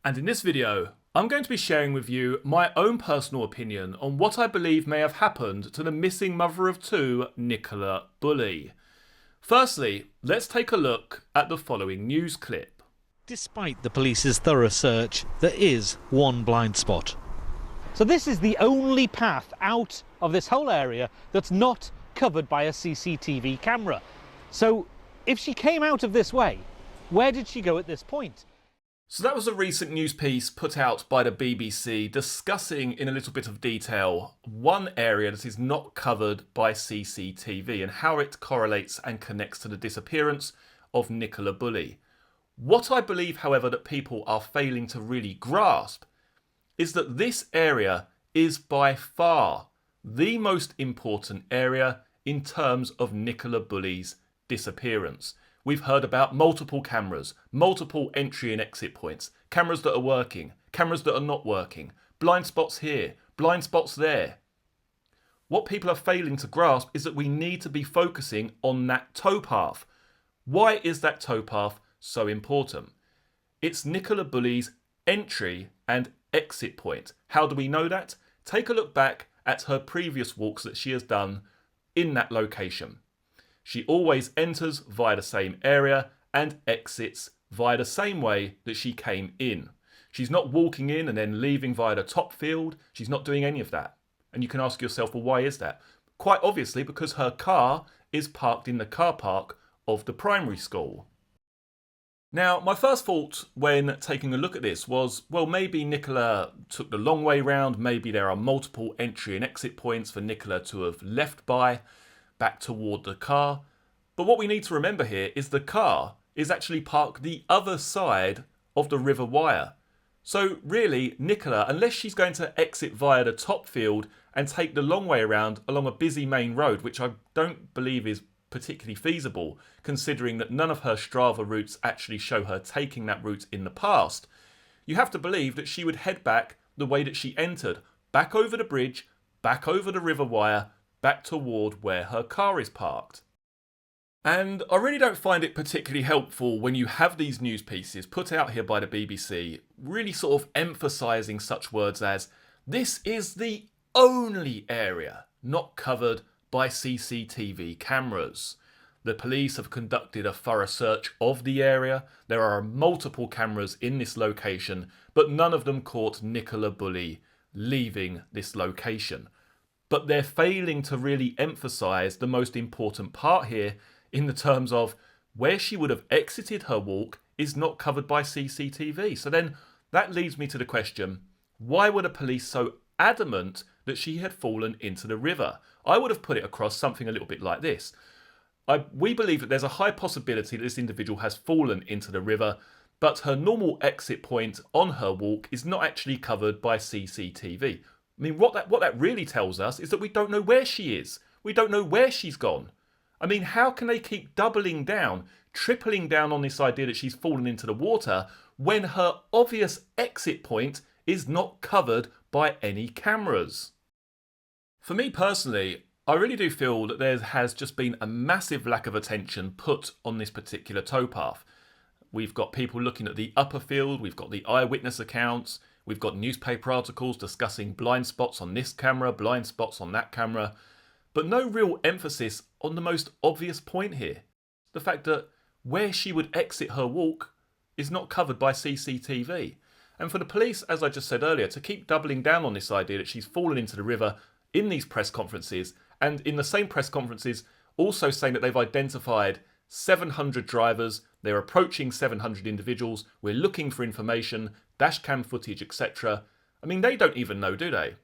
And in this video, I'm going to be sharing with you my own personal opinion on what I believe may have happened to the missing mother of two, Nicola Bulley. Firstly, let's take a look at the following news clip. Despite the police's thorough search, there is one blind spot. So this is the only path out of this whole area that's not covered by a CCTV camera. So if she came out of this way, where did she go at this point? So that was a recent news piece put out by the BBC discussing in a little bit of detail one area that is not covered by CCTV and how it correlates and connects to the disappearance of Nicola Bulley. What I believe, however, that people are failing to really grasp is that this area is by far the most important area in terms of Nicola Bulley's disappearance. We've heard about multiple cameras, multiple entry and exit points, cameras that are working, cameras that are not working, blind spots here, blind spots there. What people are failing to grasp is that we need to be focusing on that towpath. Why is that towpath so important? It's Nicola Bulley's entry and exit point. How do we know that? Take a look back at her previous walks that she has done in that location. She always enters via the same area and exits via the same way that she came in. She's not walking in and then leaving via the top field. She's not doing any of that. And you can ask yourself, well, why is that? Quite obviously because her car is parked in the car park of the primary school. Now, my first thought when taking a look at this was, well, maybe Nicola took the long way round. Maybe there are multiple entry and exit points for Nicola to have left by, back toward the car. But what we need to remember here is the car is actually parked the other side of the river wire. So really, Nicola, unless she's going to exit via the top field and take the long way around along a busy main road, which I don't believe is particularly feasible, considering that none of her Strava routes actually show her taking that route in the past, you have to believe that she would head back the way that she entered, back over the bridge, back over the river wire, back toward where her car is parked. And I really don't find it particularly helpful when you have these news pieces put out here by the BBC, really sort of emphasising such words as, this is the only area not covered by CCTV cameras. The police have conducted a thorough search of the area. There are multiple cameras in this location, but none of them caught Nicola Bulley leaving this location. But they're failing to really emphasise the most important part here in the terms of where she would have exited her walk is not covered by CCTV. So then that leads me to the question, why were the police so adamant that she had fallen into the river? I would have put it across something a little bit like this. We believe that there's a high possibility that this individual has fallen into the river, but her normal exit point on her walk is not actually covered by CCTV. I mean, what that really tells us is that we don't know where she is. We don't know where she's gone. I mean, how can they keep doubling down, tripling down on this idea that she's fallen into the water when her obvious exit point is not covered by any cameras? For me personally, I really do feel that there has just been a massive lack of attention put on this particular towpath. We've got people looking at the upper field, we've got the eyewitness accounts, we've got newspaper articles discussing blind spots on this camera, blind spots on that camera, but no real emphasis on the most obvious point here. The fact that where she would exit her walk is not covered by CCTV. And for the police, as I just said earlier, to keep doubling down on this idea that she's fallen into the river in these press conferences, and in the same press conferences also saying that they've identified 700 drivers, they're approaching 700 individuals, we're looking for information, dashcam footage, etc. I mean, they don't even know, do they?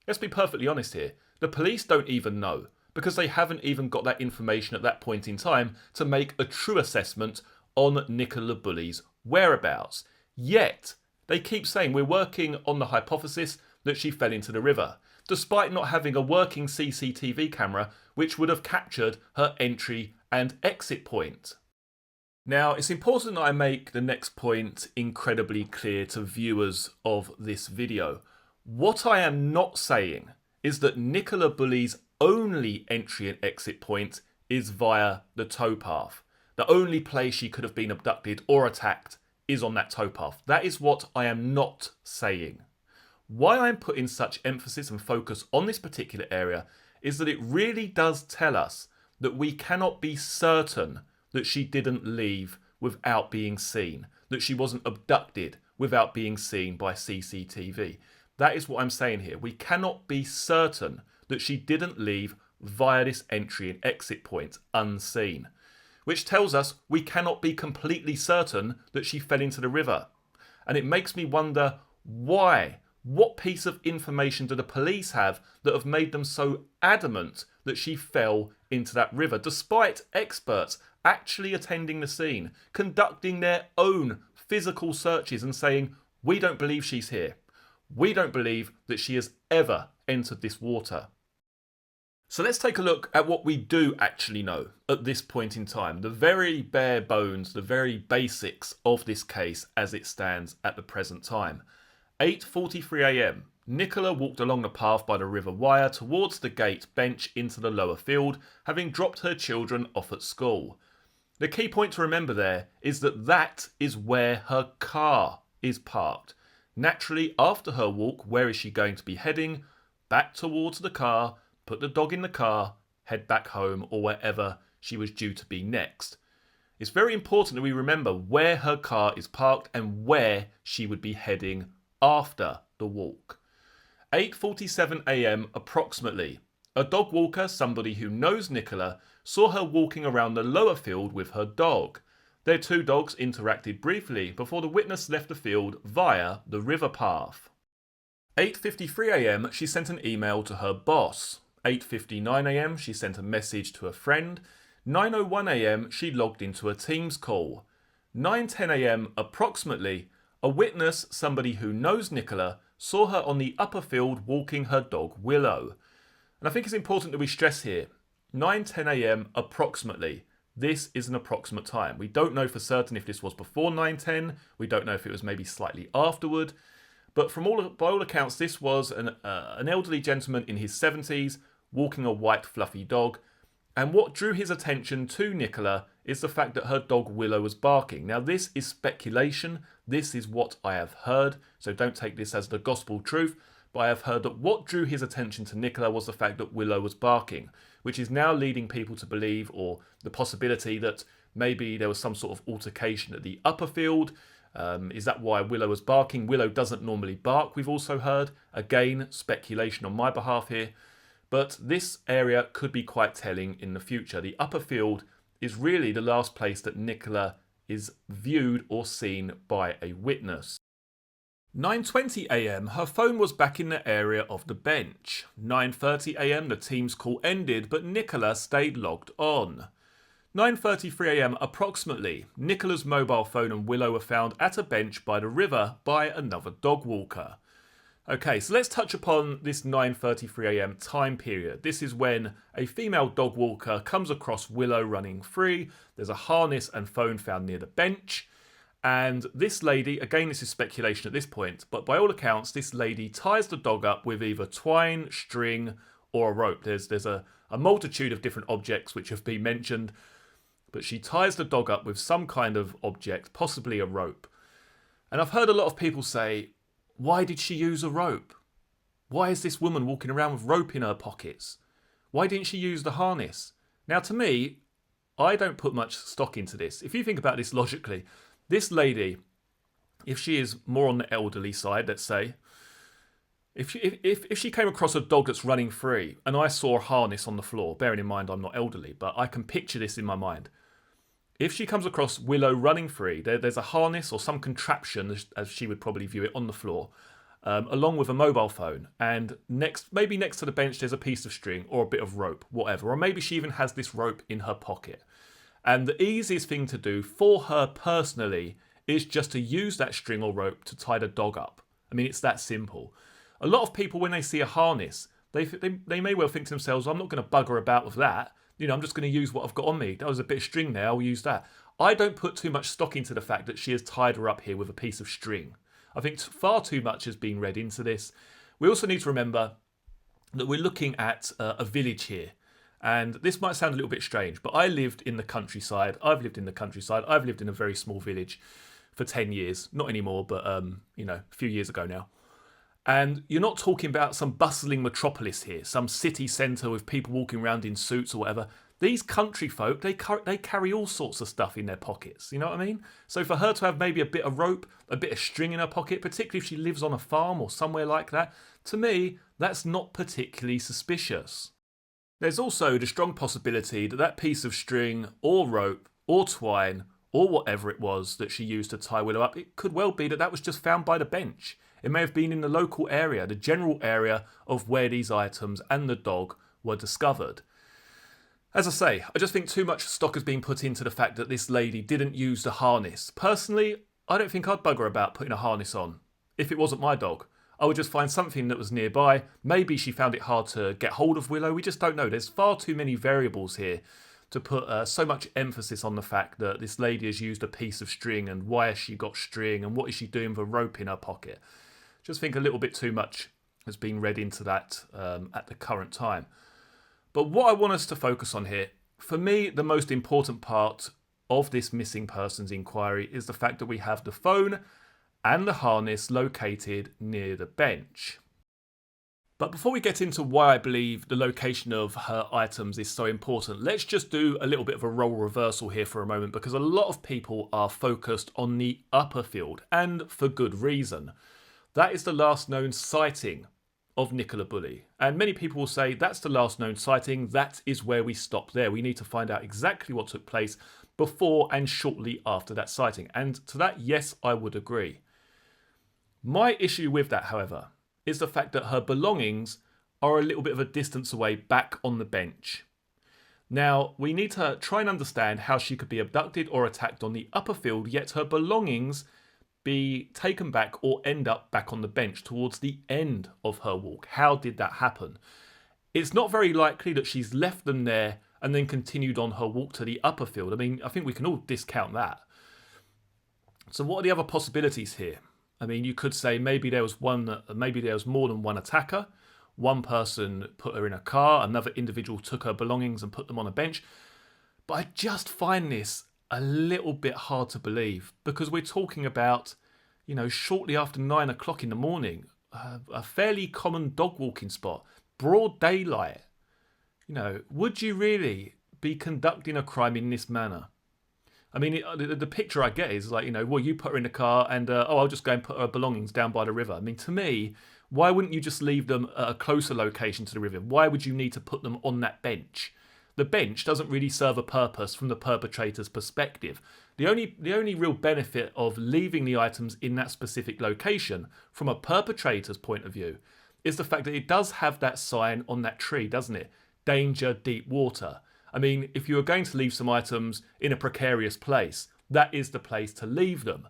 Let's be perfectly honest here. The police don't even know, because they haven't even got that information at that point in time to make a true assessment on Nicola Bulley's whereabouts. Yet, they keep saying we're working on the hypothesis that she fell into the river, despite not having a working CCTV camera which would have captured her entry and exit point. Now, it's important that I make the next point incredibly clear to viewers of this video. What I am not saying is that Nicola Bulley's only entry and exit point is via the towpath. The only place she could have been abducted or attacked is on that towpath. That is what I am not saying. Why I'm putting such emphasis and focus on this particular area is that it really does tell us that we cannot be certain that she didn't leave without being seen, that she wasn't abducted without being seen by CCTV. That is what I'm saying here. We cannot be certain that she didn't leave via this entry and exit point unseen, which tells us we cannot be completely certain that she fell into the river. And it makes me wonder why. What piece of information do the police have that have made them so adamant that she fell into that river, despite experts actually attending the scene, conducting their own physical searches and saying, we don't believe she's here. We don't believe that she has ever entered this water. So let's take a look at what we do actually know at this point in time. The very bare bones, the very basics of this case as it stands at the present time. 8:43 a.m. Nicola walked along the path by the river Wyre towards the gate bench into the lower field, having dropped her children off at school. The key point to remember there is that that is where her car is parked. Naturally, after her walk, where is she going to be heading? Back towards the car, put the dog in the car, head back home or wherever she was due to be next. It's very important that we remember where her car is parked and where she would be heading after the walk. 8:47 a.m. approximately. A dog walker, somebody who knows Nicola, saw her walking around the lower field with her dog. Their two dogs interacted briefly before the witness left the field via the river path. 8:53 a.m. she sent an email to her boss. 8:59 a.m. she sent a message to a friend. 9:01 a.m. she logged into a Teams call. 9:10 a.m. approximately, a witness, somebody who knows Nicola, saw her on the upper field walking her dog Willow. And I think it's important that we stress here, 9:10 a.m. approximately. This is an approximate time. We don't know for certain if this was before 9:10. We don't know if it was maybe slightly afterward. But by all accounts, this was an elderly gentleman in his 70s walking a white fluffy dog. And what drew his attention to Nicola is the fact that her dog Willow was barking. Now, this is speculation. This is what I have heard. So don't take this as the gospel truth. But I have heard that what drew his attention to Nicola was the fact that Willow was barking, which is now leading people to believe, or the possibility that maybe there was some sort of altercation at the upper field. Is that why Willow was barking? Willow doesn't normally bark, we've also heard. Again, speculation on my behalf here. But this area could be quite telling in the future. The upper field is really the last place that Nicola is viewed or seen by a witness. 9:20 a.m. her phone was back in the area of the bench. 9:30 a.m. the Teams call ended, but Nicola stayed logged on. 9:33 a.m. approximately, Nicola's mobile phone and Willow were found at a bench by the river by another dog walker. Okay, so let's touch upon this 9:33 a.m. time period. This is when a female dog walker comes across Willow running free. There's a harness and phone found near the bench. And this lady, again this is speculation at this point, but by all accounts this lady ties the dog up with either twine, string or a rope. There's a multitude of different objects which have been mentioned, but she ties the dog up with some kind of object, possibly a rope. And I've heard a lot of people say, why did she use a rope? Why is this woman walking around with rope in her pockets? Why didn't she use the harness? Now to me, I don't put much stock into this. If you think about this logically, this lady, if she is more on the elderly side, let's say, if she came across a dog that's running free and I saw a harness on the floor, bearing in mind I'm not elderly, but I can picture this in my mind. If she comes across Willow running free, there's a harness or some contraption, as she would probably view it, on the floor, along with a mobile phone. And maybe next to the bench there's a piece of string or a bit of rope, whatever. Or maybe she even has this rope in her pocket. And the easiest thing to do for her personally is just to use that string or rope to tie the dog up. I mean, it's that simple. A lot of people, when they see a harness, they may well think to themselves, I'm not going to bugger about with that. You know, I'm just going to use what I've got on me. That was a bit of string there, I'll use that. I don't put too much stock into the fact that she has tied her up here with a piece of string. I think far too much has been read into this. We also need to remember that we're looking at a village here. And this might sound a little bit strange, but I lived in the countryside. I've lived in the countryside. I've lived in a very small village for 10 years. Not anymore, but, a few years ago now. And you're not talking about some bustling metropolis here, some city centre with people walking around in suits or whatever. These country folk, they carry all sorts of stuff in their pockets, you know what I mean? So for her to have maybe a bit of rope, a bit of string in her pocket, particularly if she lives on a farm or somewhere like that, to me, that's not particularly suspicious. There's also the strong possibility that that piece of string or rope or twine or whatever it was that she used to tie Willow up, it could well be that that was just found by the bench. It may have been in the local area, the general area of where these items and the dog were discovered. As I say, I just think too much stock has been put into the fact that this lady didn't use the harness. Personally, I don't think I'd bugger about putting a harness on. If it wasn't my dog, I would just find something that was nearby. Maybe she found it hard to get hold of Willow. We just don't know. There's far too many variables here to put so much emphasis on the fact that this lady has used a piece of string and why has she got string and what is she doing with a rope in her pocket. Just think a little bit too much has been read into that at the current time. But what I want us to focus on here, for me, the most important part of this missing persons inquiry is the fact that we have the phone and the harness located near the bench. But before we get into why I believe the location of her items is so important, let's just do a little bit of a role reversal here for a moment, because a lot of people are focused on the upper field, and for good reason. That is the last known sighting of Nicola Bulley. And many people will say that's the last known sighting, that is where we stop there. We need to find out exactly what took place before and shortly after that sighting. And to that, yes, I would agree. My issue with that, however, is the fact that her belongings are a little bit of a distance away back on the bench. Now, we need to try and understand how she could be abducted or attacked on the upper field, yet her belongings be taken back or end up back on the bench towards the end of her walk. How did that happen? It's not very likely that she's left them there and then continued on her walk to the upper field. I mean, I think we can all discount that. So what are the other possibilities here? I mean, you could say maybe there was more than one attacker. One person put her in a car, another individual took her belongings and put them on a bench. But I just find this a little bit hard to believe, because we're talking about, shortly after 9 o'clock in the morning, a fairly common dog walking spot, broad daylight. Would you really be conducting a crime in this manner? I mean, the picture I get is like, you put her in the car and, I'll just go and put her belongings down by the river. I mean, to me, why wouldn't you just leave them at a closer location to the river? Why would you need to put them on that bench? The bench doesn't really serve a purpose from the perpetrator's perspective. The only real benefit of leaving the items in that specific location from a perpetrator's point of view is the fact that it does have that sign on that tree, doesn't it? Danger, deep water. I mean, if you were going to leave some items in a precarious place, that is the place to leave them.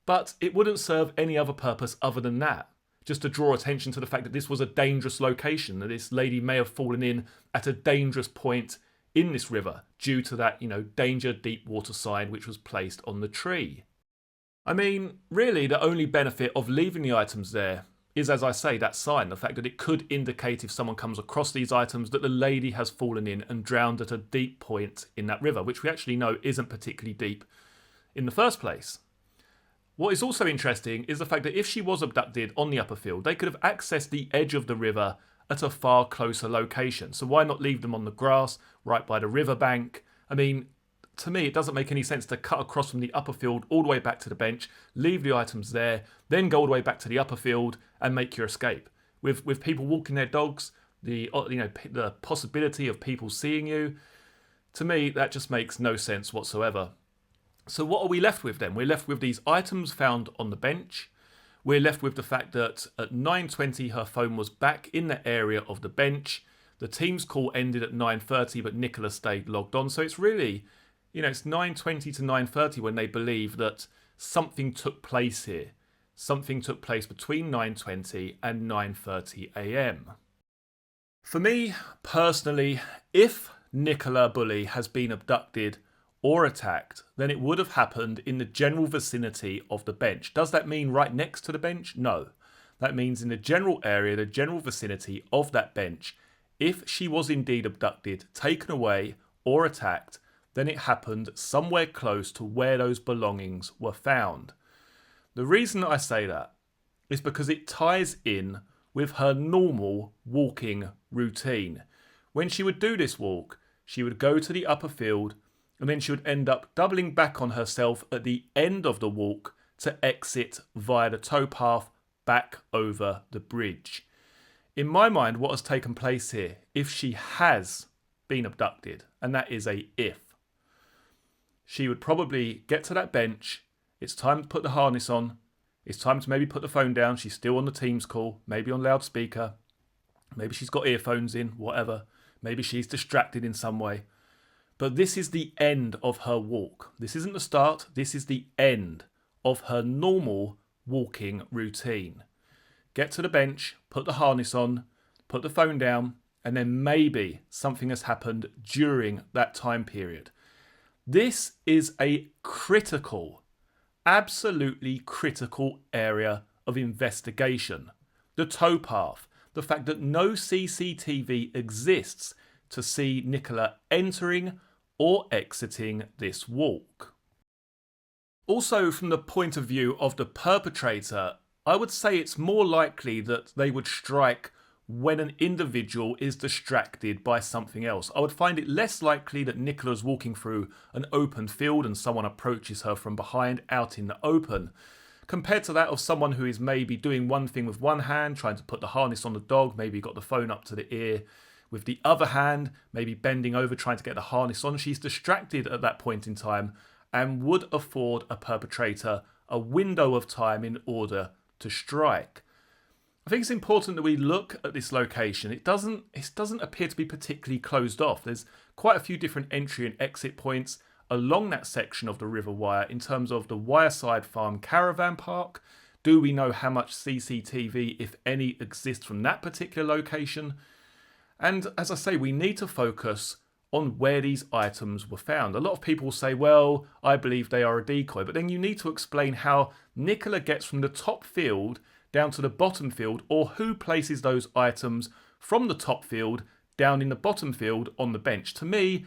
But it wouldn't serve any other purpose other than that. Just to draw attention to the fact that this was a dangerous location, that this lady may have fallen in at a dangerous point in this river due to that, danger, deep water sign which was placed on the tree. I mean, really the only benefit of leaving the items there is, as I say, that sign, the fact that it could indicate if someone comes across these items that the lady has fallen in and drowned at a deep point in that river, which we actually know isn't particularly deep in the first place. What is also interesting is the fact that if she was abducted on the upper field, they could have accessed the edge of the river at a far closer location. So why not leave them on the grass, right by the riverbank? I mean, to me, it doesn't make any sense to cut across from the upper field all the way back to the bench, leave the items there, then go all the way back to the upper field and make your escape. With people walking their dogs, the possibility of people seeing you, to me, that just makes no sense whatsoever. So what are we left with then? We're left with these items found on the bench. We're left with the fact that at 9:20 her phone was back in the area of the bench. The team's call ended at 9:30, but Nicola stayed logged on. So it's really, it's 9:20 to 9:30 when they believe that something took place here. Something took place between 9:20 and 9:30 a.m. For me, personally, if Nicola Bulley has been abducted or attacked, then it would have happened in the general vicinity of the bench. Does that mean right next to the bench? No. That means in the general area, the general vicinity of that bench. If she was indeed abducted, taken away, or attacked, then it happened somewhere close to where those belongings were found. The reason I say that is because it ties in with her normal walking routine. When she would do this walk, she would go to the upper field and then she would end up doubling back on herself at the end of the walk to exit via the towpath back over the bridge. In my mind, what has taken place here, if she has been abducted, and that is a if, she would probably get to that bench, it's time to put the harness on, it's time to maybe put the phone down, she's still on the Teams call, maybe on loudspeaker, maybe she's got earphones in, whatever, maybe she's distracted in some way. But this is the end of her walk. This isn't the start, this is the end of her normal walking routine. Get to the bench, put the harness on, put the phone down, and then maybe something has happened during that time period. This is a critical, absolutely critical area of investigation. The towpath, the fact that no CCTV exists to see Nicola entering or exiting this walk. Also, from the point of view of the perpetrator, I would say it's more likely that they would strike when an individual is distracted by something else. I would find it less likely that Nicola's walking through an open field and someone approaches her from behind out in the open, compared to that of someone who is maybe doing one thing with one hand, trying to put the harness on the dog, maybe got the phone up to the ear with the other hand, maybe bending over trying to get the harness on. She's distracted at that point in time and would afford a perpetrator a window of time in order to strike. I think it's important that we look at this location. It doesn't appear to be particularly closed off. There's quite a few different entry and exit points along that section of the River Wyre in terms of the Wyreside Farm caravan park. Do we know how much CCTV, if any, exists from that particular location? And as I say, we need to focus on where these items were found. A lot of people say, well, I believe they are a decoy, but then you need to explain how Nicola gets from the top field down to the bottom field, or who places those items from the top field down in the bottom field on the bench. To me,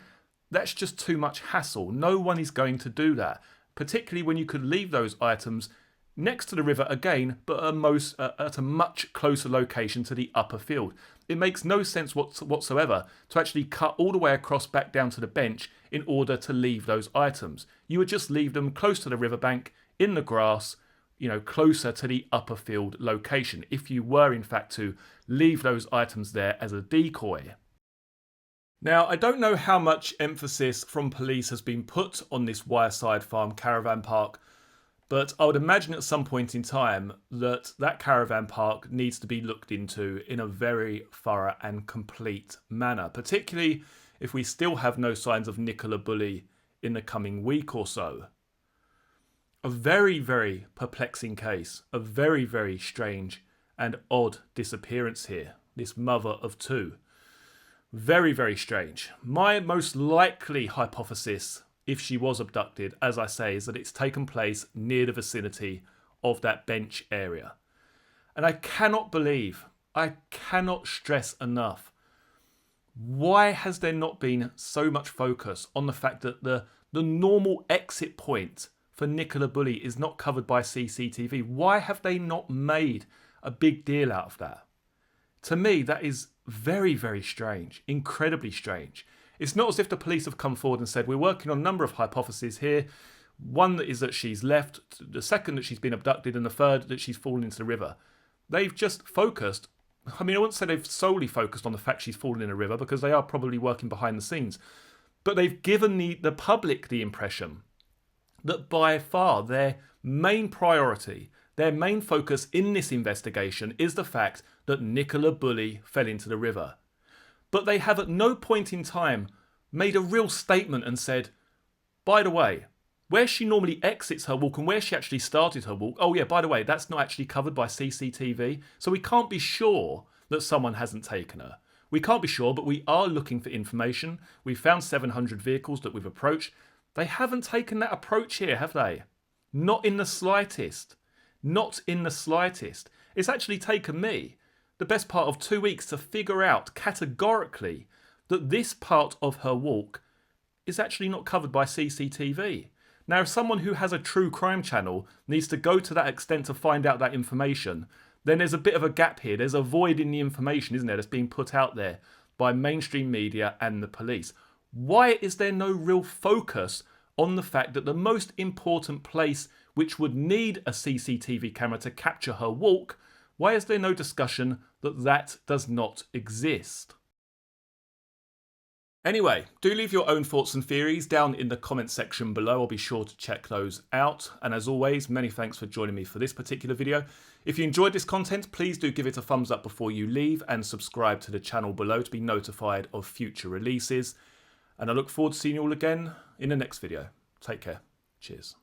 that's just too much hassle. No one is going to do that, particularly when you could leave those items next to the river again, but at a much closer location to the upper field. It makes no sense whatsoever to actually cut all the way across back down to the bench in order to leave those items. You would just leave them close to the riverbank, in the grass, closer to the upper field location, if you were in fact to leave those items there as a decoy. Now, I don't know how much emphasis from police has been put on this Wyreside Farm caravan park, but I would imagine at some point in time that caravan park needs to be looked into in a very thorough and complete manner, particularly if we still have no signs of Nicola Bulley in the coming week or so. A very, very perplexing case, a very, very strange and odd disappearance here, this mother of two. Very, very strange. My most likely hypothesis, if she was abducted, as I say, is that it's taken place near the vicinity of that bench area. And I cannot stress enough, why has there not been so much focus on the fact that the normal exit point for Nicola Bulley is not covered by CCTV? Why have they not made a big deal out of that? To me, that is very, very strange, incredibly strange. It's not as if the police have come forward and said, we're working on a number of hypotheses here. One is that she's left, the second that she's been abducted, and the third that she's fallen into the river. They've just focused, I wouldn't say they've solely focused on the fact she's fallen in a river, because they are probably working behind the scenes. But they've given the public the impression that by far their main priority, their main focus in this investigation is the fact that Nicola Bulley fell into the river. But they have at no point in time made a real statement and said, by the way, where she normally exits her walk and where she actually started her walk, oh yeah, by the way, that's not actually covered by CCTV, so we can't be sure that someone hasn't taken her. We can't be sure, but we are looking for information. We've found 700 vehicles that we've approached. They haven't taken that approach here, have they? Not in the slightest. Not in the slightest. It's actually taken me the best part of 2 weeks to figure out categorically that this part of her walk is actually not covered by CCTV. Now, if someone who has a true crime channel needs to go to that extent to find out that information, then there's a bit of a gap here. There's a void in the information, isn't there, that's being put out there by mainstream media and the police. Why is there no real focus on the fact that the most important place which would need a CCTV camera to capture her walk, why is there no discussion that that does not exist? Anyway, do leave your own thoughts and theories down in the comment section below. I'll be sure to check those out. And as always, many thanks for joining me for this particular video. If you enjoyed this content, please do give it a thumbs up before you leave and subscribe to the channel below to be notified of future releases. And I look forward to seeing you all again in the next video. Take care. Cheers.